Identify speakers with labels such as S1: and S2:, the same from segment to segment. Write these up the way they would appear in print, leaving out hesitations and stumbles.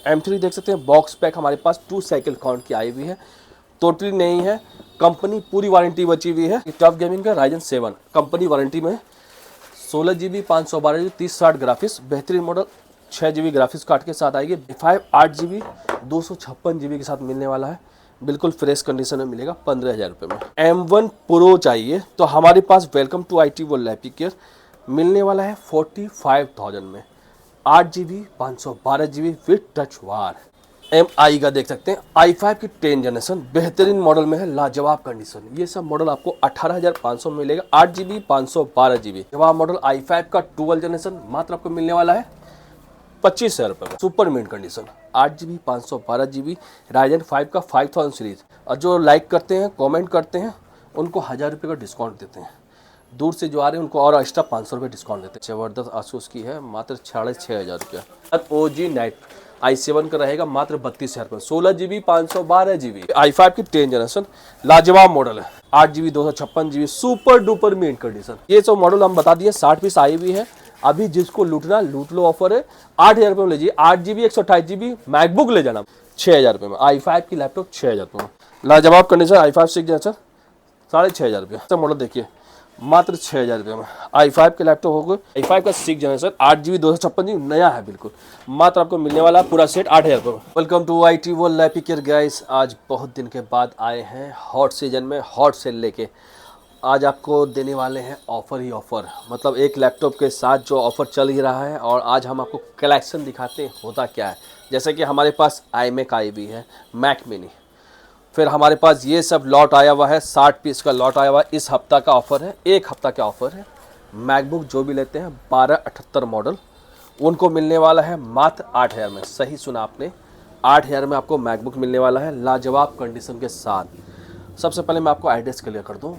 S1: M3 देख सकते हैं, बॉक्स पैक हमारे पास 2 साइकिल काउंट की आई हुई है, टोटली नहीं है, कंपनी पूरी वारंटी बची हुई है। टफ गेमिंग का Ryzen 7 कंपनी वारंटी में 16 GB 512 GB 3060 ग्राफिक्स, बेहतरीन मॉडल 6 GB ग्राफिक्स कार्ड के साथ आएगी। 5 8 GB 256 GB के साथ मिलने वाला है, बिल्कुल फ्रेश कंडीशन में मिलेगा 15,000 रुपये में। M1 Pro चाहिए तो हमारे पास welcome to IT world lappy Care मिलने वाला है 45,000 में, 8 GB 512 GB with touch bar. MI का देख सकते हैं, i5 की 10 जनरेशन बेहतरीन मॉडल में है, लाजवाब कंडीशन। ये सब मॉडल आपको 18,500 में मिलेगा, 8 GB 512 GB। जवाब मॉडल i5 का 12 जनरेशन मात्र आपको मिलने वाला है 25,000 रुपये में, super mint condition, 8 GB 512 GB Ryzen 5 का 5000 सीरीज। और जो लाइक करते हैं, कमेंट करते हैं, उनको 1000 रुपये का डिस्काउंट देते हैं। दूर से जो आ रहे हैं उनको और एक्स्ट्रा 500 रुपये डिस्काउंट देते हैं। जबरदस्त आसूस की है, मात्र 6,500 रुपया। OG नाइट i7 का रहेगा मात्र 32,000 रुपये, 16 GB 512 GB। i5 की 10 जनरेशन लाजवाब मॉडल है, 8 GB 256 GB super duper mint condition. ये सब मॉडल हम बता दिए, 60 पीस आई हुई है। अभी जिसको लूटना लूट लो, ऑफर है 8,000 रुपये में लीजिए। 8 GB 128 GB मैकबुक ले जाना 6,000 रुपये में, i5 की लैपटॉप 6,000 रुपये में, लाजवाब कंडीशन। i5 6 जनरेशन 6,500 रुपये। सब मॉडल देखिए मात्र 6,000 रुपये में, i5 के लैपटॉप हो गए। i5 का 6 जनरेशन 8 GB 256 GB नया है बिल्कुल, मात्र आपको मिलने वाला पूरा सेट 8,000 रुपये में। Welcome to IT world lappy care guys, आज बहुत दिन के बाद आए हैं हॉट सीजन में हॉट सेल लेके। आज आपको देने वाले हैं ऑफ़र ही ऑफ़र, मतलब एक लैपटॉप के साथ जो ऑफ़र चल ही रहा है। और आज हम आपको कलेक्शन दिखाते हैं होता क्या है। जैसे कि हमारे पास iMac आई हुई है, मैक मिनी, फिर हमारे पास ये सब लॉट आया हुआ है, 60 पीस का लॉट आया हुआ है। इस हफ्ता का ऑफ़र है, एक हफ्ता का ऑफ़र है। मैकबुक जो भी लेते हैं 1278 मॉडल, उनको मिलने वाला है मात्र 8,000 में। सही सुना आपने, 8,000 में आपको मैकबुक मिलने वाला है लाजवाब कंडीशन के साथ। सबसे पहले मैं आपको एड्रेस क्लियर कर दूँ,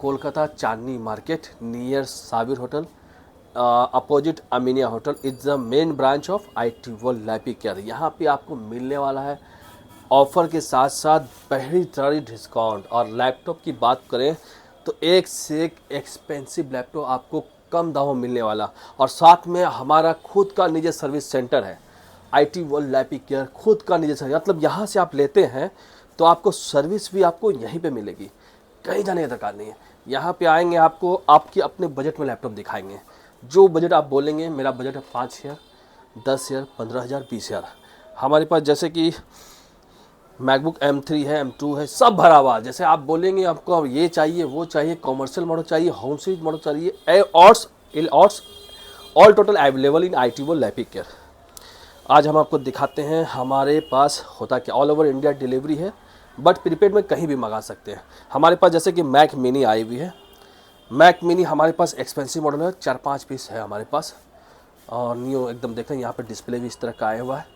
S1: Kolkata Chandni market near Sabir hotel, opposite Aminia hotel is the main branch of IT world lappy Care. यहाँ पे आपको मिलने वाला है ऑफ़र के साथ साथ पहली तारी डिस्काउंट। और लैपटॉप की बात करें तो एक से एक एक्सपेंसिव लैपटॉप आपको कम दामों में मिलने वाला, और साथ में हमारा खुद का निजी सर्विस सेंटर है। IT वर्ल्ड लैपी केयर खुद का निजी सर्विस, मतलब यहाँ से आप लेते हैं तो आपको सर्विस भी आपको यहीं पे मिलेगी, कहीं जाने की दरकार नहीं है। यहाँ पे आएंगे, आपको आपके अपने बजट में लैपटॉप दिखाएंगे। जो बजट आप बोलेंगे, मेरा बजट है 5,000, 10,000, 15,000, 20,000। हमारे पास जैसे कि मैकबुक M3 है, M2 है, सब भरा हुआ। जैसे आप बोलेंगे आपको ये चाहिए वो चाहिए, कॉमर्शियल मॉडल चाहिए, होम सीरीज मॉडल चाहिए, all total available in IT world lappy care. आज हम आपको दिखाते हैं हमारे पास होता क्या। ऑल ओवर इंडिया डिलीवरी है, बट प्रीपेड में कहीं भी मंगा सकते हैं। हमारे पास जैसे कि मैक मिनी आई हुई है, मैक मिनी हमारे पास एक्सपेंसिव मॉडल है, 4-5 पीस है हमारे पास, और न्यू एकदम देखें यहाँ पर डिस्प्ले भी इस तरह का आया हुआ है।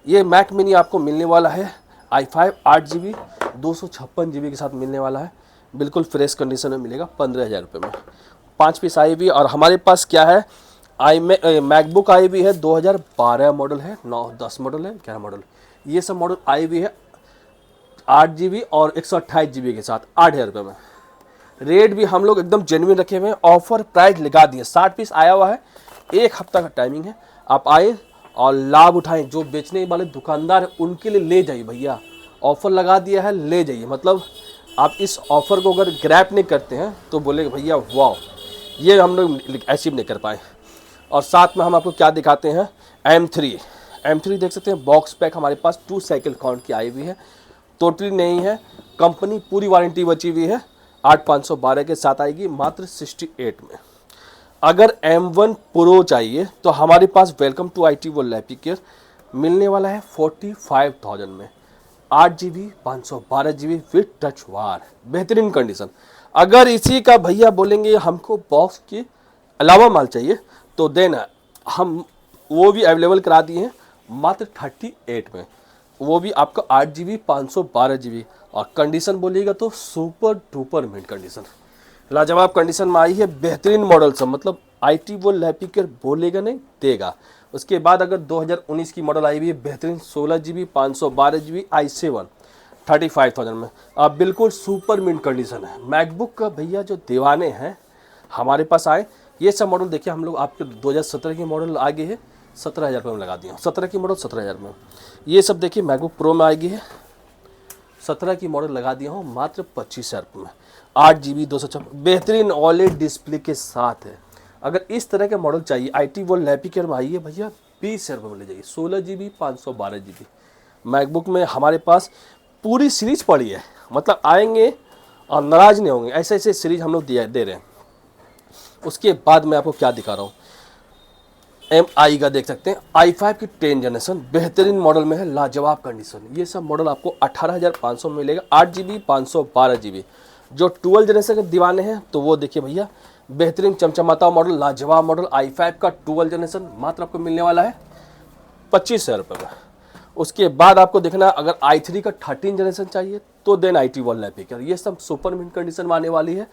S1: ये मैक मिनी आपको मिलने वाला है i5 8 GB 256 GB के साथ मिलने वाला है, बिल्कुल फ्रेश कंडीशन में मिलेगा 15,000 रुपये में। 5 पीस आई हुई। और हमारे पास क्या है, मैकबुक आई हुई है, 2012 मॉडल है, 9-10 मॉडल है, 11 मॉडल, ये सब मॉडल आई हुई है 8 GB और 128 GB के साथ 8,000 रुपये में। रेट भी हम लोग एकदम जेन्युइन रखे हुए हैं, ऑफर प्राइस लगा दिए। 60 पीस आया हुआ है, एक हफ्ता का टाइमिंग है, आप आए और लाभ उठाएं। जो बेचने वाले दुकानदार हैं उनके लिए ले जाइए भैया, ऑफ़र लगा दिया है, ले जाइए। मतलब आप इस ऑफ़र को अगर ग्रैब नहीं करते हैं तो बोलेंगे भैया वाह, ये हम लोग अचीव नहीं कर पाए। और साथ में हम आपको क्या दिखाते हैं, M3 देख सकते हैं, बॉक्स पैक हमारे पास 2 साइकिल काउंट की आई हुई है, टोटली नहीं है, कंपनी पूरी वारंटी बची हुई है, 8,512 के साथ आएगी मात्र 68 में। अगर M1 Pro चाहिए तो हमारे पास welcome to IT world lappy Care मिलने वाला है 45,000 में, 8 GB 512 GB with touch bar, बेहतरीन कंडीशन। अगर इसी का भैया बोलेंगे हमको बॉक्स के अलावा माल चाहिए तो देना, हम वो भी अवेलेबल करा दिए हैं मात्र 38 में, वो भी आपका 8 GB 512 GB। और कंडीशन बोलिएगा तो सुपर डुपर मिंट कंडीशन, लाजवाब कंडीशन में आई है, बेहतरीन मॉडल सब, मतलब IT वर्ल्ड लैपी केयर बोलेगा नहीं देगा। उसके बाद अगर 2019 की मॉडल आई हुई है, बेहतरीन 16 GB 512 GB i7 35,000 में, अब बिल्कुल सुपर मिंट कंडीशन है। मैकबुक का भैया जो दीवाने हैं हमारे पास आए, ये सब मॉडल देखिए, हम लोग आपके 2017 के मॉडल आगे है, 17,000 रुपये में लगा दिया हूँ। 17 की मॉडल 17,000 में। ये सब देखिए मैकबुक प्रो में आएगी है, 17 की मॉडल लगा दिया हूँ मात्र 25,000 रुपये में। 8GB 256 बेहतरीन OLED डिस्प्ले के साथ है। अगर इस तरह के मॉडल चाहिए IT वर्ल्ड लैपिकर में आइए भैया, 20,000 रुपये में ले जाइए। 16GB 512GB मैकबुक में हमारे पास पूरी सीरीज पड़ी है, मतलब आएंगे और नाराज नहीं होंगे, ऐसे ऐसे सीरीज हम लोग दे रहे हैं। उसके बाद मैं आपको क्या दिखा रहा हूँ, MI का देख सकते हैं, i5 की 10 जनरेशन बेहतरीन मॉडल में है, लाजवाब कंडीशन। ये सब मॉडल आपको 18,500 में मिलेगा। 8GB 512GB। जो 12 जनरेशन के दीवाने हैं तो वो देखिए भैया, बेहतरीन चमचमाता मॉडल, लाजवाब मॉडल i5 का 12 जनरेशन मात्र आपको मिलने वाला है 25,000 रुपये में। उसके बाद आपको देखना है अगर i3 का 13 जनरेशन चाहिए तो देन IT वर्ल्ड लैपिकर। ये सब सुपर मिंट कंडीशन में आने वाली है।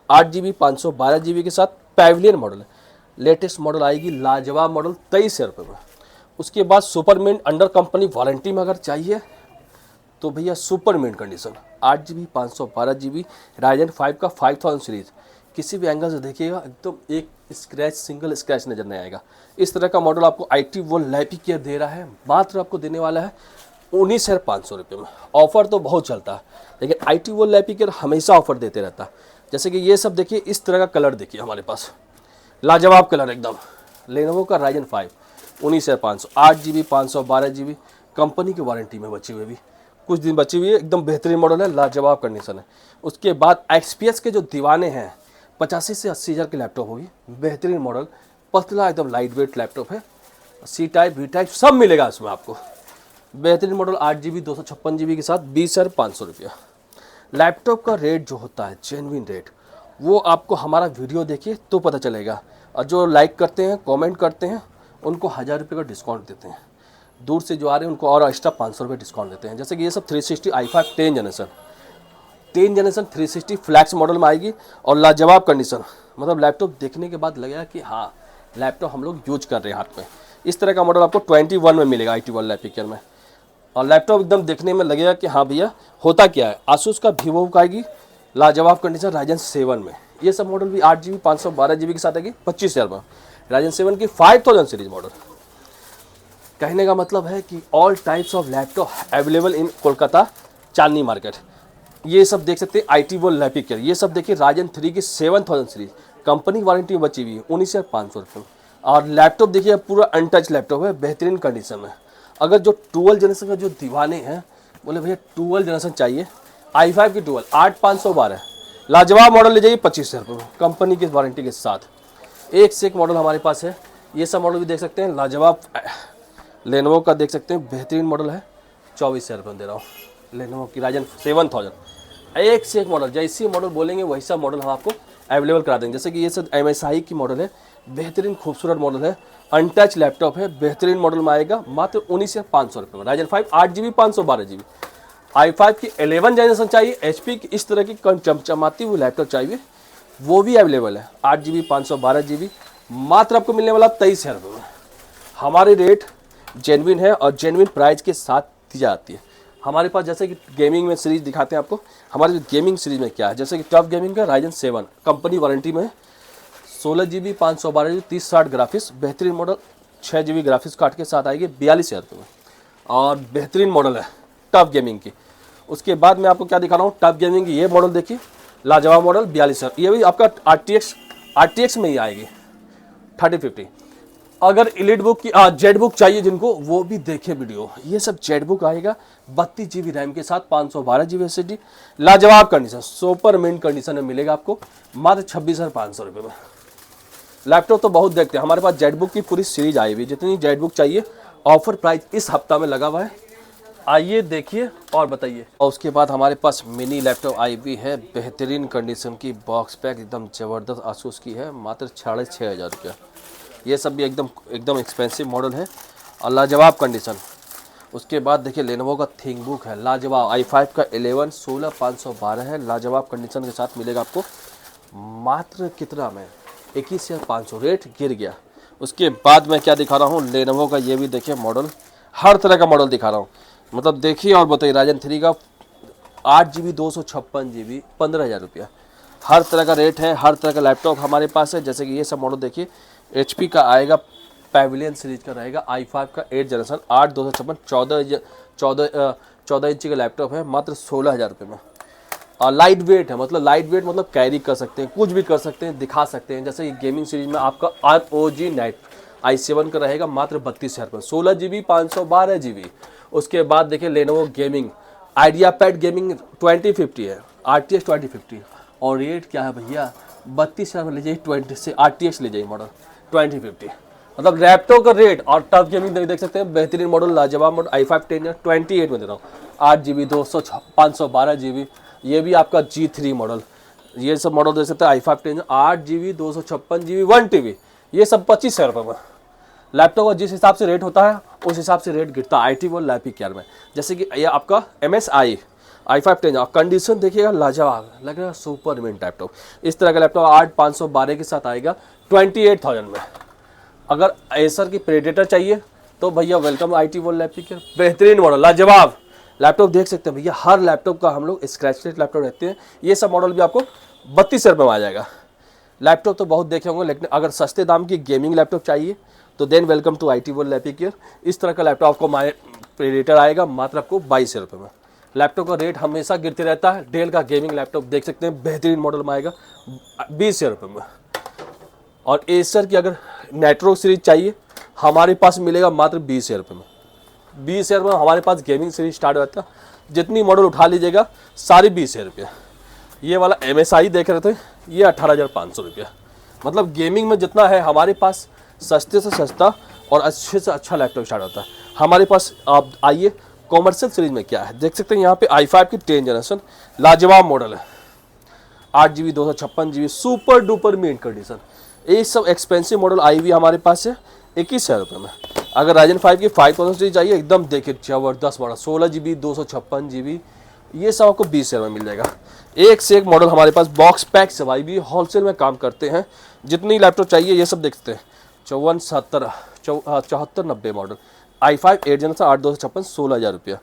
S1: 8GB 512GB के साथ पैविलियन मॉडल है, लेटेस्ट मॉडल आएगी, लाजवाब मॉडल 23,000 रुपये में। उसके बाद super mint under company warranty में अगर चाहिए तो भैया super mint condition 8GB 512GB Ryzen 5 का 5000 सीरीज, किसी भी एंगल से देखिएगा एकदम एक स्क्रैच, सिंगल स्क्रैच नजर नहीं आएगा। इस तरह का मॉडल आपको IT वर्ल्ड लैपिकर दे रहा है, मात्र आपको देने वाला है 19,500 रुपये में। ऑफर तो बहुत चलता है लेकिन IT वर्ल्ड लैपिकर हमेशा ऑफर देते रहता है। जैसे कि ये सब देखिए, इस तरह का कलर देखिए हमारे पास, लाजवाब कलर एकदम, लेनोवो का राइजन 5 19,500। 8GB 512GB कंपनी की वारंटी में बची हुई, भी कुछ दिन बची हुई है, एकदम बेहतरीन मॉडल है, लाजवाब कंडीशन है। उसके बाद XPS के जो दीवाने हैं 85 से 80,000 की लैपटॉप होगी, बेहतरीन मॉडल, पतला एकदम लाइट वेट लैपटॉप है, C टाइप V टाइप सब मिलेगा इसमें आपको। बेहतरीन मॉडल 8GB 256GB के साथ 20,500 रुपया। लैपटॉप का रेट जो होता है जेन्युइन रेट, वो आपको हमारा वीडियो देखिए तो पता चलेगा, और जो लाइक करते हैं, कमेंट करते हैं, उनको 1000 रुपये का डिस्काउंट देते हैं। दूर से जो आ रहे हैं उनको और एक्स्ट्रा 500 रुपये डिस्काउंट देते हैं। जैसे कि ये सब 360 i5 10 जनरेशन 360 फ्लैक्स मॉडल में आएगी और लाजवाब कंडीशन, मतलब लैपटॉप देखने के बाद लगेगा कि हाँ लैपटॉप हम लोग यूज कर रहे हैं हाथ में। इस तरह का मॉडल आपको 21 में मिलेगा IT वर्ल्ड लैपिकर में, और लैपटॉप एकदम देखने में लगेगा कि हाँ भैया होता क्या है। आसूस का वीवो का आएगी, लाजवाब कंडीशन राइजन 7 में। ये सब मॉडल भी 8GB 512GB के साथ आएगी 25,000 में। राइजन 7 की 5000 सीरीज मॉडल। कहने का मतलब है कि all types of laptop available in Kolkata Chandni market. ये सब देख सकते हैं IT वर्ल्ड लैपिकर। ये सब देखिए राइजन 3 की 7000 सीरीज, कंपनी वारंटी में बची हुई है 19,500 रुपये। और लैपटॉप देखिए पूरा अनटच लैपटॉप है, बेहतरीन कंडीशन में। अगर जो 12 जनरेशन का जो दीवाने हैं बोले भैया 12 जनरेशन चाहिए, i5 की 12 8512 लाजवाब मॉडल ले जाइए 25,000 रुपये में, कंपनी की वारंटी के साथ। एक से एक मॉडल हमारे पास है। ये सब मॉडल भी देख सकते हैं, लाजवाब लेनोवो का देख सकते हैं, बेहतरीन मॉडल है, 24,000 रुपये में दे रहा हूँ। लेनोवो की राइजन 7000, एक से एक मॉडल, जैसी मॉडल बोलेंगे वही सा मॉडल हम आपको अवेलेबल करा देंगे। जैसे कि ये सब MSI की मॉडल है, बेहतरीन खूबसूरत मॉडल है, अनटच लैपटॉप है, बेहतरीन मॉडल में आएगा मात्र 19,500 रुपये में। Ryzen 5 8GB 512GB। i5 की 11 जनरेशन चाहिए, HP की इस तरह की चमचमाती हुई लैपटॉप चाहिए, वो भी अवेलेबल है। 8GB 512GB मात्र आपको मिलने वाला 23,000 रुपये में। हमारे रेट जेन्युइन है और जेन्युइन प्राइस के साथ दी जाती है। हमारे पास जैसे कि गेमिंग में सीरीज दिखाते हैं आपको, हमारे गेमिंग सीरीज में क्या है, जैसे कि टफ गेमिंग का राइजन 7 कंपनी वारंटी में 16GB 512GB 3060 ग्राफिक्स, बेहतरीन मॉडल, 6GB ग्राफिक्स कार्ड के साथ आएगी 42,000 रुपये में, और बेहतरीन मॉडल है टफ गेमिंग की। उसके बाद मैं आपको क्या दिखा रहा हूँ, टफ गेमिंग की ये मॉडल देखिए, लाजवाब मॉडल 42,000, ये भी आपका RTX में ही आएगी 3050। अगर एलिट बुक की जेड बुक चाहिए जिनको, वो भी देखे वीडियो। ये सब जेड बुक आएगा 32GB रैम के साथ, 512GB SSD, लाजवाब कंडीशन, सुपर मिंट कंडीशन में मिलेगा आपको मात्र 26,500 रुपये में। लैपटॉप तो बहुत देखते हैं, हमारे पास जेड बुक की पूरी सीरीज आई हुई, जितनी जेड बुक चाहिए ऑफर प्राइस इस हफ्ता में लगा हुआ है, आइए देखिए और बताइए। और उसके बाद हमारे पास मिनी लैपटॉप आई हुई है, बेहतरीन कंडीशन की, बॉक्स पैक एकदम ज़बरदस्त आसूस की है, मात्र 6,500 रुपया। ये सब भी एकदम एक्सपेंसिव मॉडल है और लाजवाब कंडीशन। उसके बाद देखिए लेनोवो का थिंकबुक है, लाजवाब, i5 का 11 16,512 है, लाजवाब कंडीशन के साथ मिलेगा आपको मात्र कितना में 21,500, रेट गिर गया। उसके बाद मैं क्या दिखा रहा हूँ, लेनोवो का ये भी देखिए मॉडल, हर तरह का मॉडल दिखा रहा हूँ, मतलब देखिए और बताइए। राइजन 3 का 8GB 256GB 15,000 रुपया, हर तरह का रेट है, हर तरह का लैपटॉप हमारे पास है। जैसे कि ये सब मॉडल देखिए, HP का आएगा पैविलियन सीरीज का रहेगा, i5 का 8 जनरेशन 8 256 14 इंची का लैपटॉप है, मात्र 16,000 रुपये में। और लाइट वेट है, मतलब लाइट वेट मतलब कैरी कर सकते हैं, कुछ भी कर सकते हैं, दिखा सकते हैं। जैसे ये गेमिंग सीरीज में आपका ROG नाइट i7 का रहेगा मात्र 32,000 रुपये, 16 GB 512 GB। उसके बाद देखिए लेनोवो गेमिंग आइडियापैड गेमिंग 2050 है, RTX 2050, और रेट क्या है भैया 32,000 में ले जाइए, 20 से RTX ले जाइए मॉडल 2050। मतलब लैपटॉप का रेट और टफ गेमिंग देख सकते हैं, बेहतरीन मॉडल, लाजवाब मॉडल i5 10 28 में दे रहा हूँ, 8 GB 512 GB। ये भी आपका G3 मॉडल, ये सब मॉडल देख सकते हैं, i5 10 8 GB 256 GB 1 TB, ये सब 25,000 रुपये में। लैपटॉप का जिस हिसाब से रेट होता है उस हिसाब से रेट गिरता है IT वर्ल्ड लैपटॉप केयर में। जैसे कि ये आपका MSI i5 10 और कंडीशन देखिएगा लाजवाब, लग रहा है सुपर मिंट लैपटॉप। इस तरह का लैपटॉप 8512 के साथ आएगा 28,000 में। अगर एसर की प्रेडेटर चाहिए तो भैया welcome IT world laptop care, बेहतरीन मॉडल लाजवाब लैपटॉप देख सकते हैं भैया। हर लैपटॉप का हम लोग स्क्रैचलेस लैपटॉप रहते हैं, ये सब मॉडल भी आपको 32,000 रुपये में आ जाएगा। लैपटॉप तो बहुत देखे होंगे, लेकिन अगर सस्ते दाम की गेमिंग लैपटॉप चाहिए तो then welcome to IT world laptop care. इस तरह का लैपटॉप आपको माय प्रेडेटर आएगा मात्र आपको 22,000 रुपये में। लैपटॉप का रेट हमेशा गिरते रहता है। डेल का गेमिंग लैपटॉप देख सकते हैं, बेहतरीन मॉडल में आएगा 20,000 रुपये में। और एसर की अगर नेट्रो सीरीज चाहिए हमारे पास मिलेगा मात्र 20,000 रुपये में। 20,000 में हमारे पास गेमिंग सीरीज स्टार्ट होता है, जितनी मॉडल उठा लीजिएगा सारी 20,000 रुपये। ये वाला MSI देख रहे थे, ये 18,500 रुपये। मतलब गेमिंग में जितना है हमारे पास सस्ते से सस्ता और अच्छे से अच्छा लैपटॉप स्टार्ट होता है हमारे पास। आप आइए कॉमर्शियल सीरीज में क्या है देख सकते हैं, यहाँ पे i5 की 10 जनरेशन लाजवाब मॉडल है, 8 GB 256 GB super duper mint condition. ये सब एक्सपेंसिव मॉडल आई हुई हमारे पास है 21,000 रुपये में। अगर Ryzen 5 की 5000 सीरीज चाहिए एकदम देखिए जबरदस्त मॉडल 16 GB 256 GB, ये सब आपको 20,000 में मिल जाएगा। एक से एक मॉडल हमारे पास बॉक्स पैक सवाई भी होलसेल में काम करते हैं। जितनी लैपटॉप चाहिए ये सब देखते हैं, 74 90 मॉडल i5 8 जनरेशन 8 256 16,000 रुपया।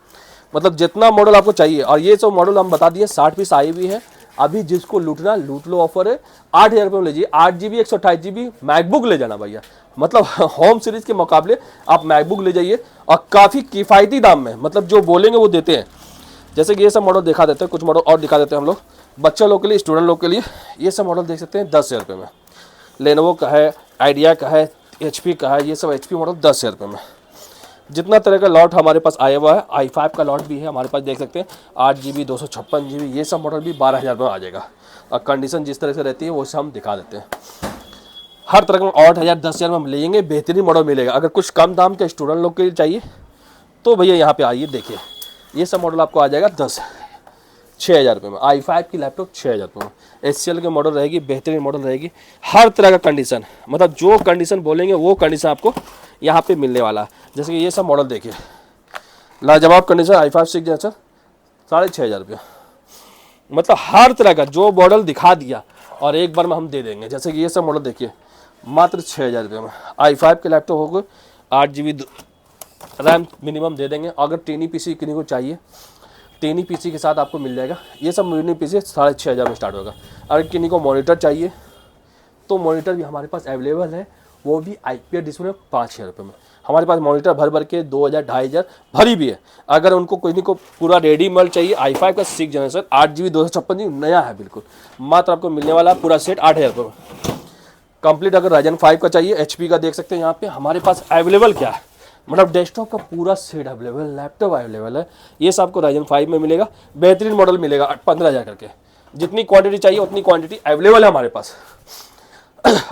S1: मतलब जितना मॉडल आपको चाहिए, और ये सब मॉडल हम बता दिए 60 पीस आई हुई है। अभी जिसको लूटना लूट लो, ऑफर है 8,000 रुपये में लीजिए, 8 GB 128 GB मैकबुक ले जाना भैया। मतलब होम सीरीज के मुकाबले आप मैकबुक ले जाइए और काफ़ी किफ़ायती दाम में, मतलब जो बोलेंगे वो देते हैं। जैसे कि ये सब मॉडल दिखा देते हैं, कुछ मॉडल और दिखा देते हैं हम लोग बच्चों लोग के लिए, स्टूडेंट लोग के लिए। ये सब मॉडल देख सकते हैं 10,000 रुपये में। लेनोवो का है, आइडिया का है, HP का है, ये सब HP मॉडल 10,000 रुपये में। जितना तरह का लॉट हमारे पास आया हुआ है, i5 का लॉट भी है हमारे पास देख सकते हैं, 8 GB 256 GB, ये सब मॉडल भी 12,000 रुपये में आ जाएगा। और कंडीशन जिस तरह से रहती है वो सब हम दिखा देते हैं। हर तरह का 8,000 10,000 में हम लेंगे, बेहतरीन मॉडल मिलेगा। अगर कुछ कम दाम के स्टूडेंट लोग के लिए चाहिए तो भैया यहाँ पे आइए, देखिए ये सब मॉडल आपको आ जाएगा 6,000 रुपये में। i5 की लैपटॉप 6,000 रुपये में। HCL के मॉडल रहेगी, बेहतरीन मॉडल रहेगी, हर तरह का कंडीशन, मतलब जो कंडीशन बोलेंगे वो कंडीशन आपको यहाँ पे मिलने वाला है। जैसे कि ये सब मॉडल देखिए लाजवाब कंडीशन, i5 6 जनरेशन 6,500 रुपये। मतलब हर तरह का जो मॉडल दिखा दिया और एक बार में हम दे देंगे। जैसे कि ये सब मॉडल देखिए मात्र 6,000 रुपये में। i5 के लैपटॉप होगा, 8 GB रैम मिनिमम दे देंगे। अगर टेनी PC किसी को चाहिए, टेनी PC के साथ आपको मिल जाएगा। ये सब मिनी PC 6,500 में स्टार्ट होगा। अगर किसी को मॉनिटर चाहिए तो मॉनिटर भी हमारे पास अवेलेबल है, वो भी IPS डिस्प्ले 5,000 रुपये में। हमारे पास मॉनिटर भर के 2,000 2,500 भरी भी है। अगर उनको कोई को पूरा रेडी मॉडल चाहिए, i5 का 6 जनरेशन 8 GB 256 GB नया है बिल्कुल, मात्र आपको मिलने वाला पूरा सेट 8,000 रुपये में कंप्लीट। अगर Ryzen 5 का चाहिए, HP का देख सकते हैं यहाँ पे हमारे पास अवेलेबल क्या है, मतलब डेस्कटॉप का पूरा सेट अवेलेबल, लैपटॉप अवेलेबल है। ये सब आपको Ryzen 5 में मिलेगा, बेहतरीन मॉडल मिलेगा 15,000 करके। जितनी क्वांटिटी चाहिए उतनी क्वांटिटी अवेलेबल है हमारे पास।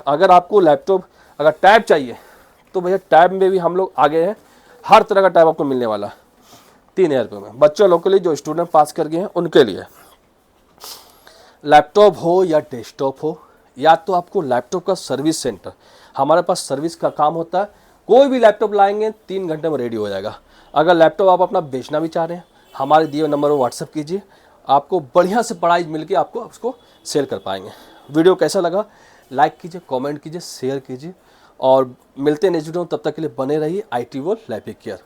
S1: अगर आपको लैपटॉप अगर टैब चाहिए तो भैया टैब में भी हम लोग आगे हैं, हर तरह का टैब आपको मिलने वाला है 3,000 रुपये में। बच्चों लोग के लिए जो स्टूडेंट पास कर गए हैं उनके लिए। लैपटॉप हो या डेस्कटॉप हो, या तो आपको लैपटॉप का सर्विस सेंटर, हमारे पास सर्विस का काम होता है। कोई भी लैपटॉप लाएंगे 3 घंटे में रेडी हो जाएगा। अगर लैपटॉप आप अपना बेचना भी चाह रहे हैं, हमारे दिए नंबर पर व्हाट्सअप कीजिए, आपको बढ़िया से प्राइस मिल के आपको उसको सेल कर पाएंगे। वीडियो कैसा लगा लाइक कीजिए, कमेंट कीजिए, शेयर कीजिए, और मिलते हैं नेक्स्ट वीडियो में। तब तक के लिए बने रहिए IT वर्ल्ड लैपटॉप केयर।